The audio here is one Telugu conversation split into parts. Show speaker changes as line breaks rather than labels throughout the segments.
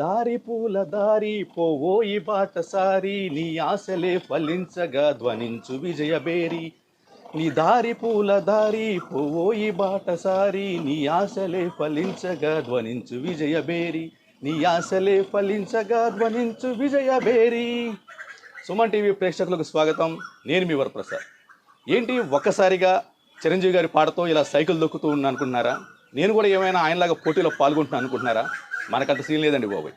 దారి పూల దారి పోవోయి బాటసారి నీ ఆశలే ఫలించగా ధ్వనించు విజయబేరి. నీ దారి పూల దారి పోవోయి బాటసారి నీ ఆశలే ఫలించగా ధ్వనించు విజయబేరి. నీ ఆశలే ఫలించగా ధ్వనించు విజయబేరి. సుమన్ టీవీ ప్రేక్షకులకు స్వాగతం. నేను మీ వరప్రసాద్. ఏంటి ఒక్కసారిగా చిరంజీవి గారి పాటతో ఇలా సైకిల్ దొక్కుతూ ఉన్నా అనుకుంటున్నారా? నేను కూడా ఏమైనా ఆయనలాగా పోటీలో పాల్గొంటున్నాను అనుకుంటున్నారా? మనకంత సీన్ లేదండి బాబోయ్.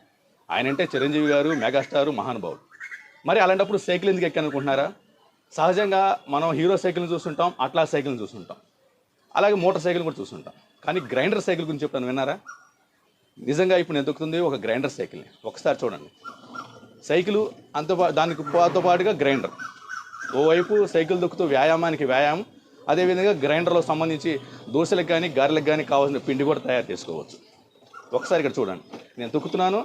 ఆయన అంటే చిరంజీవి గారు మెగాస్టారు, మహానుభావుడు. మరి అలాంటప్పుడు సైకిల్ ఎందుకు ఎక్కాను అనుకుంటున్నారా? సహజంగా మనం హీరో సైకిల్ని చూస్తుంటాం, అట్లా సైకిల్ని చూస్తుంటాం, అలాగే మోటార్ సైకిల్ కూడా చూస్తుంటాం. కానీ గ్రైండర్ సైకిల్ గురించి చెప్తాను, విన్నారా? నిజంగా ఇప్పుడు నేను దొక్కుతుంది ఒక గ్రైండర్ సైకిల్ని. ఒకసారి చూడండి. సైకిల్ దానికి పాటుగా గ్రైండర్. ఓవైపు సైకిల్ దొక్కుతూ వ్యాయామానికి వ్యాయామం, అదేవిధంగా గ్రైండర్లో సంబంధించి దోశలకు కానీ గారెలకు కానీ కావాల్సిన పిండి కూడా తయారు చేసుకోవచ్చు. ఒకసారి ఇక్కడ చూడండి, నేను తొక్కుతున్నాను,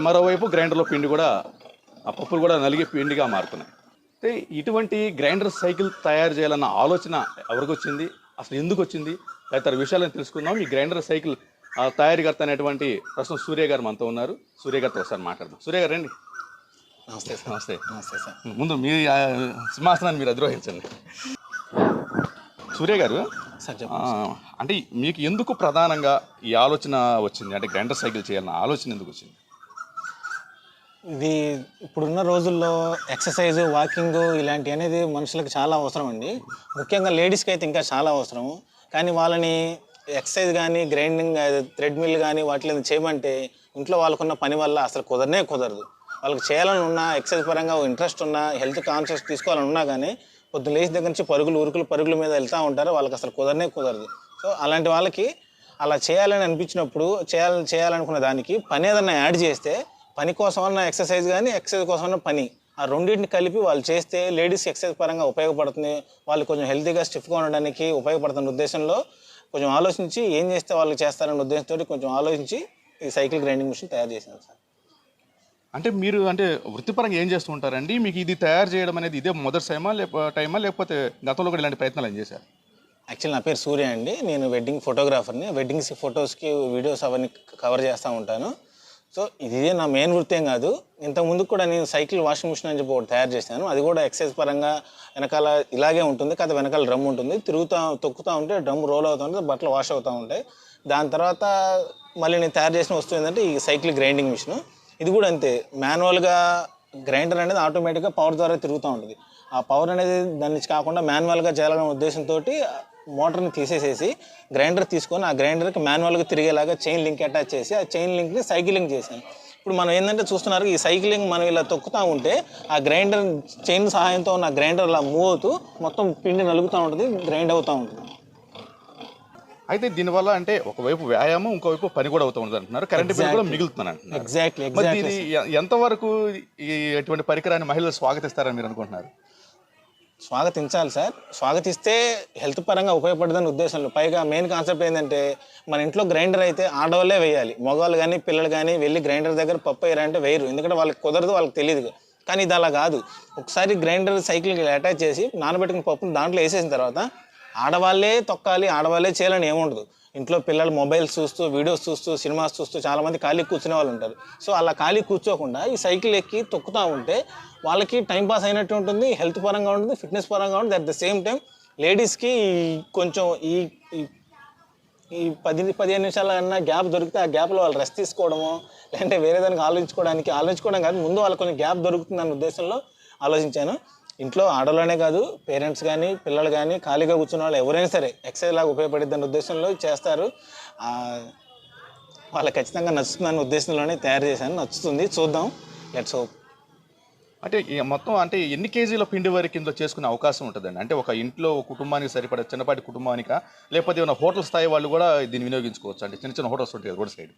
మరోవైపు గ్రైండర్లో పిండి కూడా, ఆ పప్పులు కూడా నలిగి పిండిగా మారుతున్నాయి. అయితే ఇటువంటి గ్రైండర్ సైకిల్ తయారు చేయాలన్న ఆలోచన ఎవరికి వచ్చింది, అసలు ఎందుకు వచ్చింది, తదితర విషయాలను తెలుసుకుందాం. ఈ గ్రైండర్ సైకిల్ తయారీకర్త అనేటువంటి ప్రస్తుతం సూర్య గారు మనతో ఉన్నారు. సూర్య గారితో ఒకసారి మాట్లాడదాం. సూర్య గారు రండి.
నమస్తే సార్.
నమస్తే.
నమస్తే సార్.
ముందు మీ సింహాసనాన్ని మీరు అధిరోహించండి. సూర్య గారు
సార్,
అంటే మీకు ఎందుకు ప్రధానంగా ఈ ఆలోచన వచ్చింది, అంటే గ్రైండర్ సైకిల్ చేయాలన్న ఆలోచన ఎందుకు వచ్చింది?
ఇది ఇప్పుడున్న రోజుల్లో ఎక్సర్సైజ్, వాకింగ్ ఇలాంటివి అనేది మనుషులకు చాలా అవసరం అండి. ముఖ్యంగా లేడీస్కి అయితే ఇంకా చాలా అవసరం. కానీ వాళ్ళని ఎక్సర్సైజ్ కానీ, గ్రైండింగ్, థ్రెడ్మిల్ కానీ వాటిలో చేయమంటే ఇంట్లో వాళ్ళకున్న పని వల్ల అసలు కుదరదు. వాళ్ళకి చేయాలని ఉన్నా, ఎక్సర్సైజ్ పరంగా ఇంట్రెస్ట్ ఉన్నా, హెల్త్ కాన్షియస్ తీసుకోవాలని ఉన్నా కానీ పొద్దున్న లేచి దగ్గర నుంచి పరుగుల మీద వెళ్తూ ఉంటారు. వాళ్ళకి అసలు కుదరదు. సో అలాంటి వాళ్ళకి అలా చేయాలని అనిపించినప్పుడు చేయాలనుకున్న దానికి పని ఏదన్నా యాడ్ చేస్తే, పని కోసమన్నా ఎక్సర్సైజ్ కానీ, ఎక్సర్సైజ్ కోసమన్నా పని, ఆ రెండింటిని కలిపి వాళ్ళు చేస్తే లేడీస్ ఎక్సర్సైజ్ పరంగా ఉపయోగపడుతుంది. వాళ్ళు కొంచెం హెల్తీగా స్టిఫ్గా ఉండడానికి ఉపయోగపడుతున్న ఉద్దేశంలో కొంచెం ఆలోచించి ఏం చేస్తే వాళ్ళకి చేస్తారనే ఉద్దేశంతో కొంచెం ఆలోచించి ఈ సైకిల్ గ్రైండింగ్ మిషన్ తయారు చేశాను సార్.
అంటే మీరు వృత్తిపరంగా ఏం చేస్తూ ఉంటారండి? మీకు ఇది తయారు చేయడం అనేది ఇదే మొదటి టైమా లేకపోతే గతంలో కూడా ఇలాంటి ప్రయత్నాలు ఏం చేశారు?
యాక్చువల్లీ నా పేరు సూర్య అండి. నేను వెడ్డింగ్ ఫోటోగ్రాఫర్ని. వెడ్డింగ్స్ ఫొటోస్కి వీడియోస్ అవన్నీ కవర్ చేస్తూ ఉంటాను. సో ఇది నా మెయిన్ వృత్తి ఏం కాదు. ఇంతకుముందు కూడా నేను సైకిల్ వాషింగ్ మిషన్ అని చెప్పి ఒకటి తయారు చేశాను. అది కూడా ఎక్సర్సైజ్ పరంగా వెనకాల ఇలాగే ఉంటుంది, కాదు వెనకాల డ్రమ్ ఉంటుంది. తొక్కుతూ ఉంటే డ్రమ్ రోల్ అవుతూ ఉంటుంది, బట్టలు వాష్ అవుతూ ఉంటాయి. దాని తర్వాత మళ్ళీ నేను తయారు చేసిన వస్తువు ఏంటంటే ఈ సైకిల్ గ్రైండింగ్ మిషన్. ఇది కూడా అంతే, మాన్యువల్గా గ్రైండర్ అనేది ఆటోమేటిక్గా పవర్ ద్వారా తిరుగుతూ ఉంటుంది. ఆ పవర్ అనేది దాని నుంచి కాకుండా మాన్యువల్గా చేయాలనే ఉద్దేశంతో మోటార్ని తీసేసేసి గ్రైండర్ తీసుకొని ఆ గ్రైండర్కి మాన్యువల్గా తిరిగేలాగా చైన్ లింక్ అటాచ్ చేసి ఆ చైన్ లింక్ని సైకిలింగ్ చేశాను. ఇప్పుడు మనం ఏంటంటే చూస్తున్నారు, ఈ సైకిలింగ్ మనం ఇలా తొక్కుతూ ఉంటే ఆ గ్రైండర్ చైన్ సహాయంతో ఉన్న గ్రైండర్ అలా మూవ్ అవుతూ మొత్తం పిండి నలుగుతూ ఉంటుంది, గ్రైండ్ అవుతూ ఉంటుంది.
అయితే దీనివల్ల అంటే ఒకవైపు వ్యాయామం, ఇంకోవైపు పని కూడా అవుతూ ఉంటుంది అంటున్నారు. కరెంట్ బిల్ కూడా మిగులుతుంది అంటున్నారు.
ఎగ్జాక్ట్లీ.
ఇది ఎంతవరకు ఎటువంటి పరికరాన్ని మహిళలు స్వాగతిస్తారని మీరు అనుకుంటున్నారు?
స్వాగతించాలి సార్. స్వాగతిస్తే హెల్త్ పరంగా ఉపయోగపడుతుందని ఉద్దేశంలో. పైగా మెయిన్ కాన్సెప్ట్ ఏంటంటే, మన ఇంట్లో గ్రైండర్ అయితే ఆడవాళ్ళే వేయాలి. మగవాళ్ళు కానీ పిల్లలు కానీ వెళ్ళి గ్రైండర్ దగ్గర పప్పు వేయాలంటే వేయరు, ఎందుకంటే వాళ్ళకి కుదరదు, వాళ్ళకి తెలియదు. కానీ ఇది అలా కాదు. ఒకసారి గ్రైండర్ సైకిల్కి అటాచ్ చేసి నానబెట్టుకున్న పప్పును దాంట్లో వేసేసిన తర్వాత ఆడవాళ్ళే తొక్కాలి, ఆడవాళ్ళే చేయాలని ఏముండదు. ఇంట్లో పిల్లలు మొబైల్స్ చూస్తూ, వీడియోస్ చూస్తూ, సినిమాస్ చూస్తూ చాలామంది ఖాళీ కూర్చునే వాళ్ళు ఉంటారు. సో అలా ఖాళీ కూర్చోకుండా ఈ సైకిల్ ఎక్కి తొక్కుతూ ఉంటే వాళ్ళకి టైంపాస్ అయినట్టు ఉంటుంది, హెల్త్ పరంగా ఉంటుంది, ఫిట్నెస్ పరంగా ఉంటుంది. అట్ ద సేమ్ టైం లేడీస్కి కొంచెం ఈ 10-15 నిమిషాల అన్న గ్యాప్ దొరికితే ఆ గ్యాప్లో వాళ్ళు రెస్ట్ తీసుకోవడమో, లేదంటే వేరే దానికి ఆలోచించుకోవడం కాదు, ముందు వాళ్ళకి కొంచెం గ్యాప్ దొరుకుతుంది అన్న ఉద్దేశంలో ఆలోచించాను. ఇంట్లో ఆడవాళ్ళనే కాదు, పేరెంట్స్ కానీ, పిల్లలు కానీ, ఖాళీగా కూర్చున్న వాళ్ళు ఎవరైనా సరే ఎక్సర్సైజ్ లాగా ఉపయోగపడిద్దని ఉద్దేశంలో చేస్తారు. వాళ్ళకి ఖచ్చితంగా నచ్చుతుందన్న ఉద్దేశంలోనే తయారు చేశాను. నచ్చుతుంది, చూద్దాం, లెట్స్ హోప్.
అంటే మొత్తం ఎన్ని కేజీల పిండి వరకు ఇందులో చేసుకునే అవకాశం ఉంటుందండి? అంటే ఒక ఇంట్లో కుటుంబానికి సరిపడే చిన్నపాటి కుటుంబానికా, లేకపోతే ఏమైనా హోటల్ స్థాయి వాళ్ళు కూడా దీన్ని వినియోగించుకోవచ్చు? అంటే చిన్న చిన్న హోటల్స్ ఉంటాయి రోడ్ సైడ్.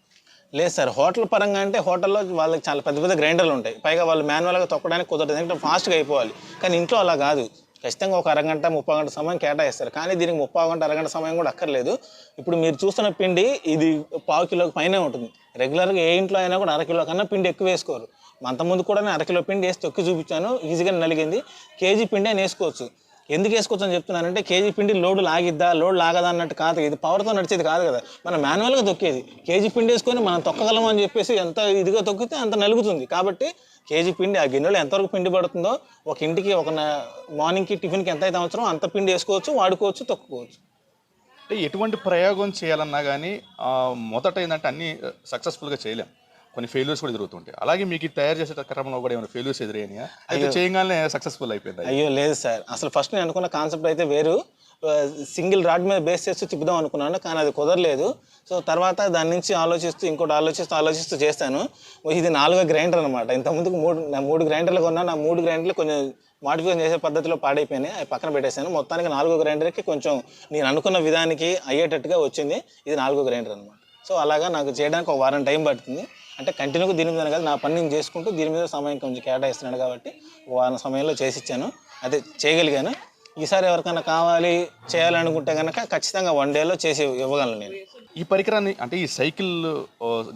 లేదు సార్, హోటల్ పరంగా అంటే హోటల్లో వాళ్ళకి చాలా పెద్ద పెద్ద గ్రైండర్లు ఉంటాయి. పైగా వాళ్ళు మాన్యువల్గా తొక్కడానికి కుదరదు, ఎందుకంటే ఫాస్ట్గా అయిపోవాలి. కానీ ఇంట్లో అలా కాదు, ఖచ్చితంగా ఒక అరగంట 30 గంట సమయం కేటాయిస్తారు. కానీ దీనికి 30 గంట అరగంట సమయం కూడా అక్కర్లేదు. ఇప్పుడు మీరు చూస్తున్న పిండి ఇది 1/4 కిలోకి పైనే ఉంటుంది. రెగ్యులర్గా ఏ ఇంట్లో అయినా కూడా 1/2 కిలో కన్నా పిండి ఎక్కువ వేసుకోరు. అంతకుముందు కూడా నేను 1/2 కిలో పిండి వేసి తొక్కి చూపించాను, ఈజీగా నలిగింది. కేజీ పిండి అని వేసుకోవచ్చు. ఎందుకు వేసుకోవచ్చు అని చెప్తున్నానంటే కేజీ పిండి లోడ్ లాగిద్దా లోడ్ లాగదా అన్నట్టు కాదు, ఇది పవర్తో నడిచేది కాదు కదా, మనం మాన్యువల్గా తొక్కేది. కేజీ పిండి వేసుకొని మనం తొక్కగలం అని చెప్పేసి ఎంత ఇదిగా తొక్కితే అంత నలుగుతుంది. కాబట్టి కేజీ పిండి ఆ గిన్నెలో ఎంతవరకు పిండి పడుతుందో ఒక ఇంటికి మార్నింగ్కి టిఫిన్కి ఎంత అయితే అవసరం అంత పిండి వేసుకోవచ్చు, వాడుకోవచ్చు, తొక్కుకోవచ్చు.
అంటే ఎటువంటి ప్రయోగం చేయాలన్నా కానీ మొదట ఏంటంటే అన్నీ సక్సెస్ఫుల్గా చేయలేం, కొన్ని ఫెయిల్యూర్స్ కూడా ఎదురుతుంటాయి. అలాగే మీకు తయారు చేసే క్రమంలో కూడా ఏమైనా ఫెయిల్యూర్స్ ఎదురైనాయా? అయితే చేయగానే సక్సెస్ఫుల్ అయిపోయింది?
అయ్యో లేదు సార్, అసలు ఫస్ట్ నేను అనుకున్న కాన్సెప్ట్ అయితే వేరు, సింగిల్ రాడ్ మీద బేస్ చేస్తూ తిప్పుదాం అనుకున్నాను, కానీ అది కుదరలేదు. సో తర్వాత దాని నుంచి ఆలోచిస్తూ ఇంకోటి ఆలోచిస్తూ చేస్తాను. ఇది 4వ గ్రైండర్ అనమాట. ఇంతకుముందుకు 3 గ్రైండర్లు కొన్నా, నా 3 గ్రైండర్లు కొంచెం మాడిఫికేషన్ చేసే పద్ధతిలో పాడైపోయినాయి, అవి పక్కన పెట్టేశాను. మొత్తానికి 4వ గ్రైండర్కి కొంచెం నేను అనుకున్న విధానికి అయ్యేటట్టుగా వచ్చింది. ఇది 4వ గ్రైండర్ అనమాట. సో అలాగా నాకు చేయడానికి ఒక వారం టైం పడుతుంది. అంటే కంటిన్యూగా దీని మీద కాదు, నా పని నేను చేసుకుంటూ దీని మీద సమయం కొంచెం కేటాయిస్తున్నాను కాబట్టి ఒక వారం సమయంలో చేసిచ్చాను, అదే చేయగలిగాను. ఈసారి ఎవరికైనా కావాలి చేయాలనుకుంటే కనుక ఖచ్చితంగా 1 డేలో చేసి ఇవ్వగలను నేను.
ఈ పరికరాన్ని అంటే ఈ సైకిల్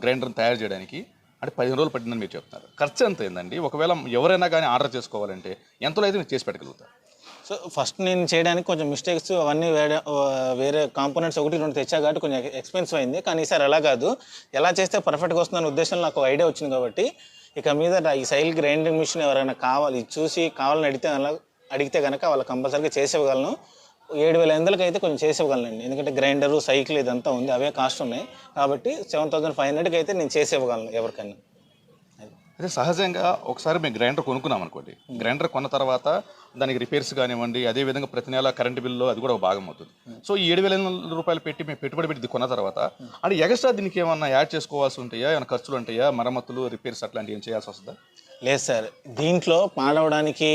గ్రైండర్ని తయారు చేయడానికి అంటే 15 రోజులు పట్టిందని మీరు చెప్తున్నారు. ఖర్చు ఎంత అయిందండి? ఒకవేళ ఎవరైనా కానీ ఆర్డర్ చేసుకోవాలంటే ఎంతలో అయితే మీరు చేసి పెట్టగలుగుతారు?
సో ఫస్ట్ నేను చేయడానికి కొంచెం మిస్టేక్స్ అవన్నీ వేరే కాంపోనెంట్స్ 1-2 తెచ్చా కాబట్టి కొంచెం ఎక్స్పెన్సివ్ అయింది. కానీ ఈసారి ఎలా కాదు, ఎలా చేస్తే పర్ఫెక్ట్గా వస్తుందనే ఉద్దేశంలో నాకు ఐడియా వచ్చింది కాబట్టి ఇక మీద ఈ సైకిల్ గ్రైండింగ్ మిషన్ ఎవరైనా కావాలి చూసి కావాలని అడిగితే కనుక వాళ్ళు కంపల్సరీగా చేసేవగలను. 7,500కి అయితే కొంచెం చేసేవగలనండి, ఎందుకంటే గ్రైండరు సైకిల్ ఇదంతా ఉంది, అవే కాస్ట్ ఉన్నాయి కాబట్టి 7,500కి అయితే నేను చేసేవ్వగలను ఎవరికైనా.
అదే సహజంగా ఒకసారి మేము గ్రైండర్ కొనుక్కున్నాం అనుకోండి, గ్రైండర్ కొన్న తర్వాత దానికి రిపేర్స్ కానివ్వండి, అదేవిధంగా ప్రతి నెల కరెంట్ బిల్లు అది కూడా ఒక భాగం అవుతుంది. సో ఈ 7,500 రూపాయలు పెట్టి మేము పెట్టుబడి పెట్టి కొన్న తర్వాత అంటే ఎక్స్ట్రా దీనికి ఏమన్నా యాడ్ చేసుకోవాల్సి ఉంటాయా? ఏమైనా ఖర్చులు ఉంటాయా? మరమ్మతులు, రిపేర్స్ అట్లాంటివి ఏం చేయాల్సి వస్తుందా?
లేదు సార్, దీంట్లో పాడవడానికి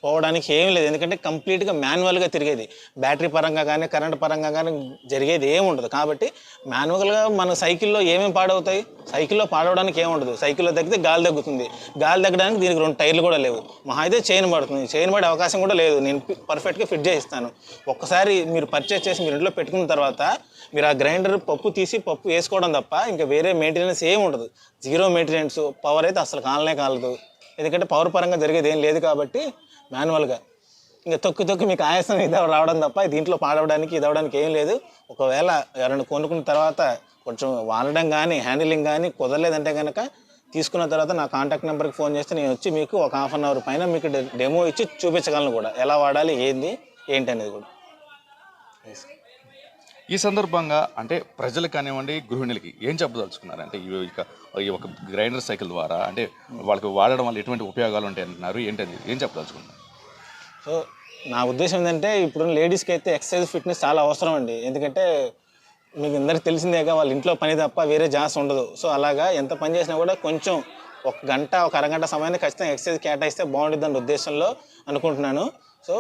పోవడానికి ఏం లేదు, ఎందుకంటే కంప్లీట్గా మాన్యువల్గా తిరిగేది, బ్యాటరీ పరంగా కానీ కరెంట్ పరంగా కానీ జరిగేది ఏమి ఉండదు. కాబట్టి మాన్యువల్గా మన సైకిల్లో ఏమేమి పాడవుతాయి, సైకిల్లో పాడవడానికి ఏముండదు. సైకిల్లో తగ్గితే గాలి తగ్గుతుంది, గాలి తగ్గడానికి దీనికి 2 టైర్లు కూడా లేవు, మహా అయితే చైన్ పడుతుంది, చైన్ పడే అవకాశం కూడా లేదు. నేను పర్ఫెక్ట్గా ఫిట్ చేయిస్తాను. ఒక్కసారి మీరు పర్చేస్ చేసి మీరు ఇంట్లో పెట్టుకున్న తర్వాత మీరు ఆ గ్రైండర్ పప్పు తీసి పప్పు వేసుకోవడం తప్ప ఇంకా వేరే మెయింటెనెన్స్ ఏమి ఉండదు, 0 మెయింటెనెన్స్. పవర్ అయితే అసలు కాలదు, ఎందుకంటే పవర్ పరంగా జరిగేది ఏం లేదు కాబట్టి మాన్యువల్గా ఇంకా తొక్కి మీకు ఆయాసం ఇది రావడం తప్ప దీంట్లో పాడవడానికి ఇదవడానికి ఏం లేదు. ఒకవేళ ఎవరైనా కొనుక్కున్న తర్వాత కొంచెం వాడడం కానీ హ్యాండిలింగ్ కానీ కుదరలేదంటే కనుక తీసుకున్న తర్వాత నా కాంటాక్ట్ నెంబర్కి ఫోన్ చేస్తే నేను వచ్చి మీకు ఒక 1/2 అవర్ పైన మీకు డెమో ఇచ్చి చూపించగలను కూడా, ఎలా వాడాలి ఏంటి అనేది కూడా.
ఈ సందర్భంగా అంటే ప్రజలు కానివ్వండి, గృహిణులకి ఏం చెప్పదలుచుకున్నారు? అంటే ఈ ఒక గ్రైండర్ సైకిల్ ద్వారా అంటే వాళ్ళకి వాడడం వల్ల ఎటువంటి ఉపయోగాలు ఉంటాయి అంటున్నారు, ఏంటది ఏం చెప్పదలుచుకున్నారు?
సో నా ఉద్దేశం ఏంటంటే ఇప్పుడు లేడీస్కి అయితే ఎక్సర్సైజ్ ఫిట్నెస్ చాలా అవసరం అండి, ఎందుకంటే మీకు అందరికి తెలిసిందేగా వాళ్ళ ఇంట్లో పని తప్ప వేరే జాస్ ఉండదు. సో అలాగా ఎంత పని చేసినా కూడా కొంచెం ఒక గంట ఒక అరగంట సమయాన్ని ఖచ్చితంగా ఎక్సర్సైజ్ కేటాయిస్తే బాగుంటుందని ఉద్దేశంలో అనుకుంటున్నాను. సో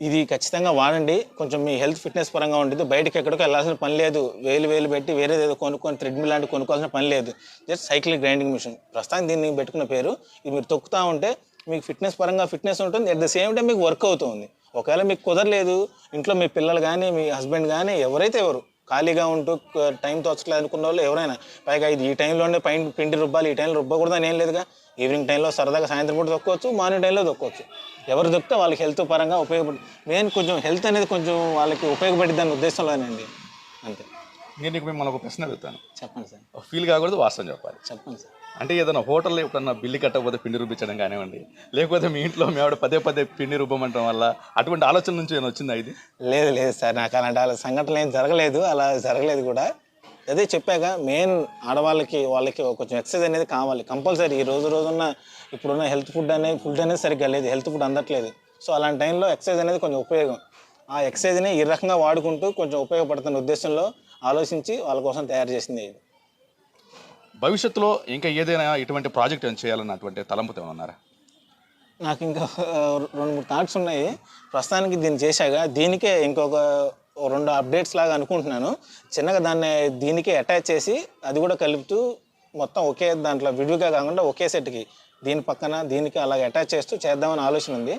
ఇది ఖచ్చితంగా వాడండి, కొంచెం మీ హెల్త్ ఫిట్నెస్ పరంగా ఉంటుంది. బయటకి ఎక్కడికి వెళ్ళాల్సిన పని లేదు, వేలు పెట్టి వేరేది ఏదో కొనుక్కొని థ్రెడ్మిల్ లాంటి కొనుక్కోవాల్సిన పని లేదు. జస్ట్ సైకిల్ గ్రైండింగ్ మిషన్, ప్రస్తుతానికి దీన్ని పెట్టుకున్న పేరు. ఇది మీరు తొక్కుతూ ఉంటే మీకు ఫిట్నెస్ పరంగా ఫిట్నెస్ ఉంటుంది, అట్ ద సేమ్ టైం మీకు వర్క్ అవుతుంది. ఒకవేళ మీకు కుదరలేదు, ఇంట్లో మీ పిల్లలు కానీ మీ హస్బెండ్ కానీ ఎవరు ఖాళీగా ఉంటూ టైం తోచట్లేదు అనుకున్న వాళ్ళు ఎవరైనా, పైగా ఇది ఈ టైంలోనే పిండి రుబ్బాలి, ఈ టైంలో రుబ్బకూడదని ఏం లేదుగా, ఈవినింగ్ టైంలో సరదాగా సాయంత్రం పూట తొక్కోవచ్చు, మార్నింగ్ టైంలో తొక్కోవచ్చు. ఎవరు దొక్కితే వాళ్ళకి హెల్త్ పరంగా మెయిన్ కొంచెం హెల్త్ అనేది కొంచెం వాళ్ళకి ఉపయోగపడిద్దని ఉద్దేశంలోనండి, అంతే.
నేను మిమ్మల్ని ఒక ప్రశ్న అడుగుతాను,
చెప్పండి సార్.
ఫీల్ కాకూడదు, వాస్తవం చెప్పాలి.
చెప్పండి సార్.
అంటే ఏదైనా హోటల్లో ఎప్పుడన్నా బిల్లు కట్టకపోతే పిండి రుబ్బించడం కానివ్వండి, లేకపోతే మీ ఇంట్లో మీ ఆవిడ పదే పిండి రుబ్బమంటం వల్ల అటువంటి ఆలోచన నుంచి ఏమైనా వచ్చిందా? ఇది
లేదు సార్, నాకు అలాంటి సంఘటనలు ఏం జరగలేదు, అలా జరగలేదు కూడా. అదే చెప్పాక మెయిన్ ఆడవాళ్ళకి వాళ్ళకి కొంచెం ఎక్సర్సైజ్ అనేది కావాలి కంపల్సరీ. ఈ రోజున్న ఇప్పుడున్న ఫుడ్ అనేది సరిగ్గా లేదు, హెల్త్ ఫుడ్ అందట్లేదు. సో అలాంటి టైంలో ఎక్సర్సైజ్ అనేది కొంచెం ఉపయోగం. ఆ ఎక్సర్సైజ్ని ఈ రకంగా వాడుకుంటూ కొంచెం ఉపయోగపడుతున్న ఉద్దేశంలో ఆలోచించి వాళ్ళ కోసం తయారు చేసింది ఇది.
భవిష్యత్తులో ఇంకా ఏదైనా ఇటువంటి ప్రాజెక్ట్ ఏమైనా చేయాలన్నటువంటి తలంపుతో ఉన్నారా?
నాకు ఇంకా 2-3 థాట్స్ ఉన్నాయి. ప్రస్తుతానికి దీన్ని చేశాక దీనికే ఇంకొక 2 అప్డేట్స్ లాగా అనుకుంటున్నాను. చిన్నగా దీనికి అటాచ్ చేసి అది కూడా కలుపుతూ మొత్తం ఒకే దాంట్లో విడివిగా కాకుండా ఒకే సెట్కి దీని పక్కన దీనికి అలాగే అటాచ్ చేస్తూ చేద్దామని ఆలోచన ఉంది.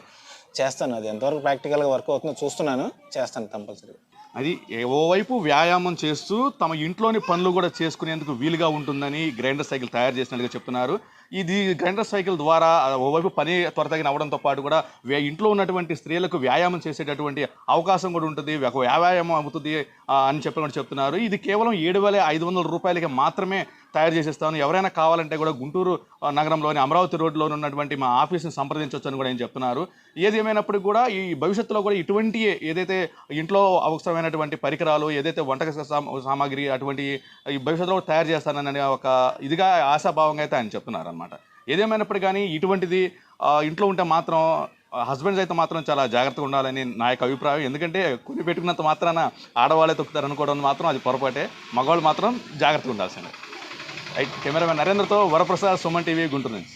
చేస్తాను, అది ఎంతవరకు ప్రాక్టికల్గా వర్క్ అవుతుందో చూస్తున్నాను, చేస్తాను కంపల్సరీ.
అది ఓవైపు వ్యాయామం చేస్తూ తమ ఇంట్లోని పనులు కూడా చేసుకునేందుకు వీలుగా ఉంటుందని గ్రైండర్ సైకిల్ తయారు చేసినట్టుగా చెప్తున్నారు. ఇది గ్రైండర్ సైకిల్ ద్వారా ఓవైపు పని త్వరతగిన అవ్వడంతో పాటు కూడా ఇంట్లో ఉన్నటువంటి స్త్రీలకు వ్యాయామం చేసేటటువంటి అవకాశం కూడా ఉంటుంది, ఒక వ్యాయామం అవుతుంది అని చెప్పి కూడా చెప్తున్నారు. ఇది కేవలం 7,500 రూపాయలకి మాత్రమే తయారు చేసేస్తాను. ఎవరైనా కావాలంటే కూడా గుంటూరు నగరంలోని అమరావతి రోడ్లో ఉన్నటువంటి మా ఆఫీస్ని సంప్రదించవచ్చు అని కూడా ఏం చెప్తున్నారు. ఏది ఏమైనప్పటికీ కూడా ఈ భవిష్యత్తులో కూడా ఇటువంటి ఏదైతే ఇంట్లో అవసరమైనటువంటి పరికరాలు, ఏదైతే వంటక సామాగ్రి అటువంటి ఈ భవిష్యత్తులో తయారు చేస్తానని ఒక ఇదిగా ఆశాభావంగా అయితే ఆయన చెప్తున్నారు అనమాట. ఏదేమైనప్పటికీ కానీ ఇటువంటిది ఇంట్లో ఉంటే మాత్రం హస్బెండ్స్ అయితే మాత్రం చాలా జాగ్రత్తగా ఉండాలని నా యొక్క అభిప్రాయం. ఎందుకంటే కొని పెట్టుకున్నంత మాత్రాన ఆడవాళ్ళే తొక్కుతారు అనుకోవడం మాత్రం అది పొరపాటే. మగవాళ్ళు మాత్రం జాగ్రత్తగా ఉండాల్సిందే. రైట్. కెమెరామెన్ నరేంద్రతో వరప్రసాద్, సుమన్ టీవీ, గుంటూరు నుంచి.